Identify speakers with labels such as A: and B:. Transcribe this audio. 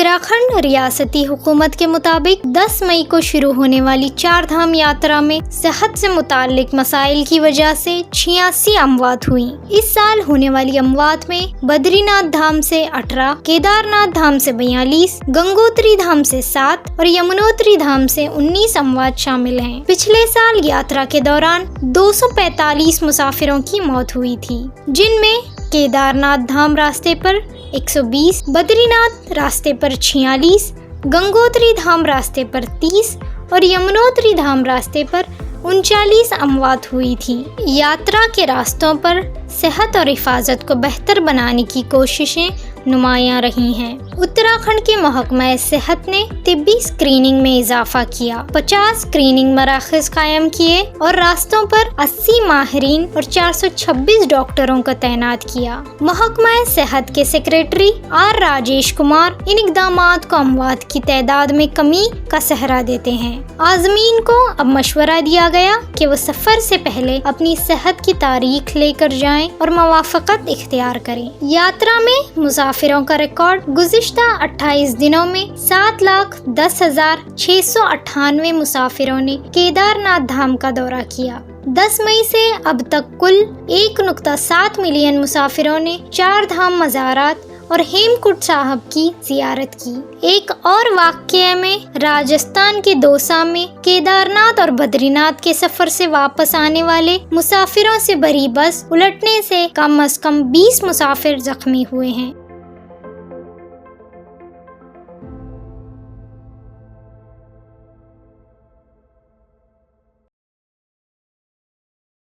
A: उत्तराखंड रियासती हुकूमत के मुताबिक 10 मई को शुरू होने वाली 4 धाम यात्रा में सेहत से मुताल्लिक मसाइल की वजह से 86 अमवात हुई। इस साल होने वाली अमवात में बद्रीनाथ धाम से 18, केदारनाथ धाम से 42, गंगोत्री धाम से 7 और यमुनोत्री धाम से 19 अमवात शामिल हैं। पिछले साल यात्रा के दौरान 245 मुसाफिरों की मौत हुई थी, जिनमें केदारनाथ धाम रास्ते पर 120, बद्रीनाथ रास्ते पर 46, गंगोत्री धाम रास्ते पर 30 और यमुनोत्री धाम रास्ते पर 39 अमवात हुई थी। यात्रा के रास्तों पर सेहत और हिफाजत को बेहतर बनाने की कोशिशें नुमायां रही हैं। उत्तराखंड के महकमा सेहत ने तिब्बी स्क्रीनिंग में इजाफा किया, 50 स्क्रीनिंग मराकज़ कायम किए और रास्तों पर 80 माहिरीन और 426 डॉक्टरों को तैनात किया। महकमा सेहत के सेक्रेटरी आर राजेश कुमार इन इक़दामात को अमवात की तादाद में कमी का सहरा देते हैं। आज़मीन को अब मशवरा दिया गया कि वो सफ़र से पहले अपनी सेहत की तारीख लेकर जाएं और मवाफ़क़त इख्तियार करें। यात्रा में मुसाफिरों का रिकॉर्ड गुज़िश्ता 28 दिनों में 7,10,698 मुसाफिरों ने केदारनाथ धाम का दौरा किया। 10 मई से अब तक कुल 1.7 मिलियन मुसाफिरों ने 4 धाम मज़ारात और हेमकुंड साहब की जियारत की। एक और वाक़ये में राजस्थान के दौसा में केदारनाथ और बद्रीनाथ के सफर से वापस आने वाले मुसाफिरों से भरी बस उलटने से कम 20 मुसाफिर जख्मी हुए हैं।